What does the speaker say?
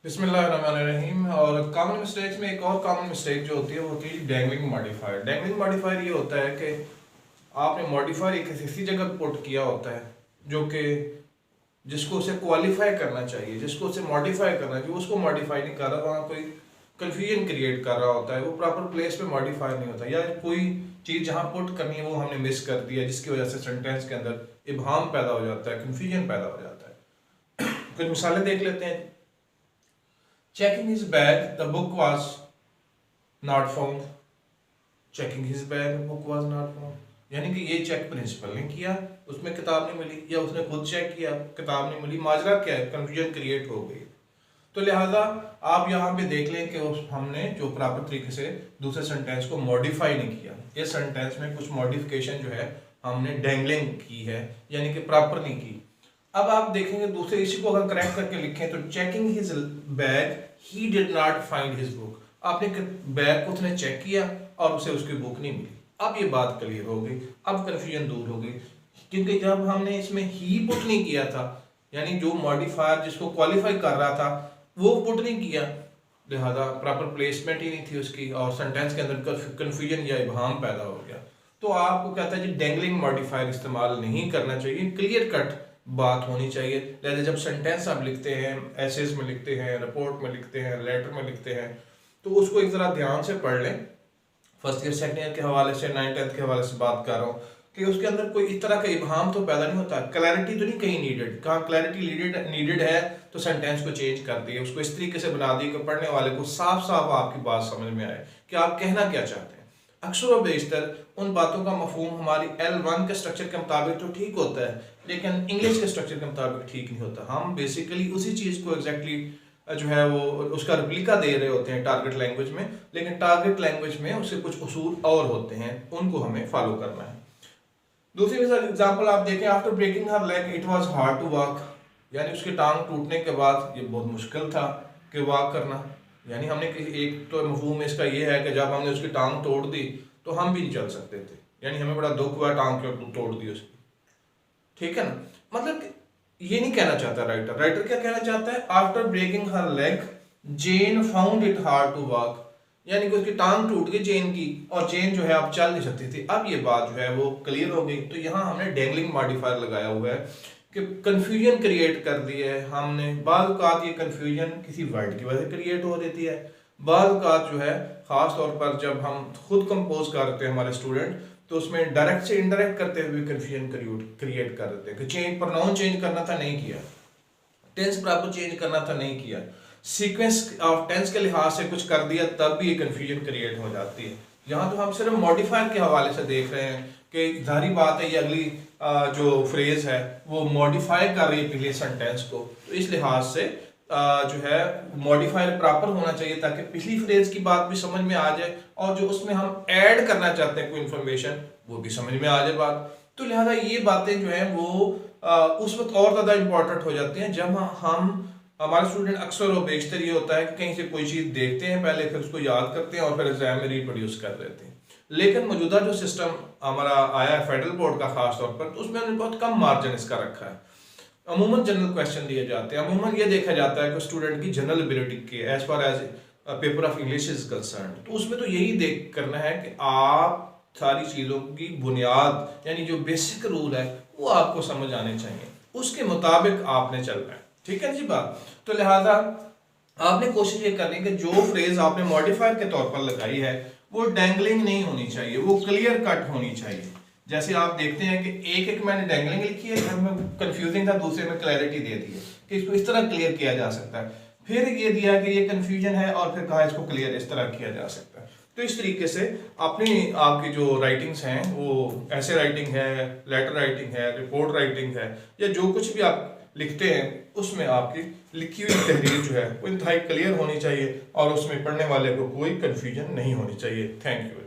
बिस्मिल्लाहिर्रहमानिर्रहीम। और common mistakes में एक और कॉमन मिस्टेक जो होती है वो होती है डैंगलिंग मॉडिफायर। डैंगलिंग मॉडिफायर ये होता है कि आपने मॉडिफायर एक ऐसी जगह पुट किया होता है जो कि जिसको उसे क्वालिफाई करना चाहिए, जिसको उसे मॉडिफाई करना चाहिए, उसको मॉडिफाई नहीं कर रहा, वहाँ कोई कन्फ्यूजन क्रिएट कर रहा होता है, वो प्रॉपर प्लेस पे मॉडिफाई नहीं होता, या कोई चीज़ जहाँ पुट करनी है वो हमने मिस कर दिया, जिसकी वजह से सेंटेंस के अंदर इबहाम पैदा हो जाता है, कन्फ्यूजन पैदा हो जाता है। कुछ मिसालें देख लेते हैं। Checking his bag, the book was not found. Checking his bag, the book was not found. यानी कि ये चेक प्रिंसिपल ने किया, उसमें किताब नहीं मिली, या उसने खुद चेक किया, किताब नहीं मिली, माजरा क्या है, कंफ्यूजन क्रिएट हो गई। तो लिहाजा आप यहाँ पे देख लें कि हमने जो प्रॉपर तरीके से दूसरे सेंटेंस को मॉडिफाई नहीं किया। इस सेंटेंस में कुछ मॉडिफिकेशन जो है हमने डैंगलिंग की है, यानी कि प्रॉपर नहीं की। अब आप देखेंगे दूसरे इसी को अगर करेक्ट करके लिखें तो checking his bag he did not find his book. आपने बैग को उसने चेक किया और उसे उसकी बुक नहीं मिली। अब ये बात क्लियर हो गई, अब कंफ्यूजन दूर हो गई, क्योंकि जब हमने इसमें ही पुट नहीं किया था, यानी जो मॉडिफायर जिसको क्वालिफाई कर रहा था वो पुट नहीं किया, लिहाजा प्रॉपर प्लेसमेंट ही नहीं थी उसकी और सेंटेंस के अंदर कंफ्यूजन या इबहाम पैदा हो गया। तो आपको कहता है जी डैंगलिंग मॉडिफायर इस्तेमाल नहीं करना चाहिए, क्लियर कट बात होनी चाहिए। लिहाजा जब सेंटेंस आप लिखते हैं, एसेज में लिखते हैं, रिपोर्ट में लिखते हैं, लेटर में लिखते हैं, तो उसको एक ज़रा ध्यान से पढ़ लें। फर्स्ट ईयर सेकंड ईयर के हवाले से, 9th-10th के हवाले से बात कर रहा हूँ कि उसके अंदर कोई इस तरह का इबहाम तो पैदा नहीं होता, क्लैरिटी तो नहीं कहीं नीडेड। कहाँ क्लैरिटी नीडेड है तो सेंटेंस को चेंज कर दिए, उसको इस तरीके से बना दिए कि पढ़ने वाले को साफ साफ आपकी बात समझ में आए कि आप कहना क्या चाहते हैं। अक्सर व बेशतर उन बातों का मफहूम हमारी L1 के स्ट्रक्चर के मुताबिक तो ठीक होता है, लेकिन इंग्लिश के स्ट्रक्चर के मुताबिक ठीक नहीं होता। हम बेसिकली उसी चीज़ को एग्जैक्टली जो है वो उसका रिप्लिका दे रहे होते हैं टारगेट लैंग्वेज में, लेकिन टारगेट लैंग्वेज में उससे कुछ उसूल और होते हैं, उनको हमें फॉलो करना है। दूसरी एग्जाम्पल आप देखें, after breaking her leg it was hard to walk, यानी उसकी टांग टूटने के बाद ये बहुत मुश्किल था कि वॉक करना। यानी हमने एक तो मफहूम इसका ये है कि जब हमने उसकी टांग तोड़ दी तो हम भी नहीं चल सकते थे, यानी हमें बड़ा दुख हुआ टांग क्यों तोड़ दी उसकी, ठीक है ना। मतलब ये नहीं कहना चाहता राइटर। राइटर क्या कहना चाहता है, after breaking her leg Jane found it hard to walk, यानी कि उसकी टांग टूट गई जेन की और जेन जो है अब चल नहीं सकती थी। अब ये बात जो है वो क्लियर हो गई। तो यहाँ हमने डैंगलिंग मॉडिफायर लगाया हुआ है कि कंफ्यूजन क्रिएट कर दी है हमने। बाज़ औक़ात ये कंफ्यूजन किसी वर्ड की वजह से क्रिएट हो देती है, बाज़ औक़ात जो है ख़ास तौर पर जब हम खुद कंपोज करते हैं हमारे स्टूडेंट, तो उसमें डायरेक्ट से इनडायरेक्ट करते हुए कंफ्यूजन क्रिएट कर देते हैं कि चेंज प्रोनाउन चेंज करना था नहीं किया, टेंस प्रॉपर चेंज करना था नहीं किया, सीक्वेंस ऑफ टेंस के लिहाज से कुछ कर दिया, तब भी ये कंफ्यूजन क्रिएट हो जाती है। यहाँ तो हम सिर्फ मॉडिफायर के हवाले से देख रहे हैं कि जाहिर बात है ये अगली जो फ्रेज है वो मॉडिफाई कर रही है पिछले सेंटेंस को, तो इस लिहाज से जो है मॉडिफायर प्रॉपर होना चाहिए ताकि पिछली फ्रेज की बात भी समझ में आ जाए और जो उसमें हम ऐड करना चाहते हैं कोई इन्फॉर्मेशन वो भी समझ में आ जाए बात। तो लिहाजा ये बातें जो है वो उस वक्त और ज़्यादा इम्पोर्टेंट हो जाती हैं जब हम हमारे स्टूडेंट अक्सर और बेशतर ये होता है कि कहीं से कोई चीज़ देखते हैं पहले, फिर उसको याद करते हैं और फिर एग्जाम में रिप्रोड्यूस कर देते हैं। लेकिन मौजूदा जो सिस्टम हमारा आया है फेडरल बोर्ड का खास तौर पर, तो उसमें हमने बहुत कम मार्जिन इसका रखा है। अमूमन जनरल क्वेश्चन दिए जाते हैं, अमूमन ये देखा जाता है कि स्टूडेंट की जनरल एबिलिटी की as far as paper of English is concern, तो उसमें तो यही देख करना है कि आप सारी चीज़ों की बुनियाद यानी जो बेसिक रूल है वो आपको समझ आने चाहिए, उसके मुताबिक आपने चलना है, ठीक है जी बात। तो लिहाजा आपने कोशिश ये करनी कि जो फ्रेज आपने मॉडिफायर के तौर पर लगाई है वो डैंगलिंग नहीं होनी चाहिए, वो क्लियर कट होनी चाहिए। जैसे आप देखते हैं कि एक मैंने डैंगलिंग लिखी है, घर में कंफ्यूजिंग था, दूसरे में क्लैरिटी दे दी है कि इसको इस तरह क्लियर किया जा सकता है, फिर ये दिया कि ये कंफ्यूजन है और फिर कहा इसको क्लियर इस तरह किया जा सकता है। तो इस तरीके से अपनी आपकी जो राइटिंग्स हैं वो ऐसे राइटिंग है, लेटर राइटिंग है, रिपोर्ट राइटिंग है, या जो कुछ भी आप लिखते हैं उसमें आपकी लिखी हुई तहरीर जो है वो इंतहाई क्लियर होनी चाहिए और उसमें पढ़ने वाले को कोई कंफ्यूजन नहीं होनी चाहिए। Thank you.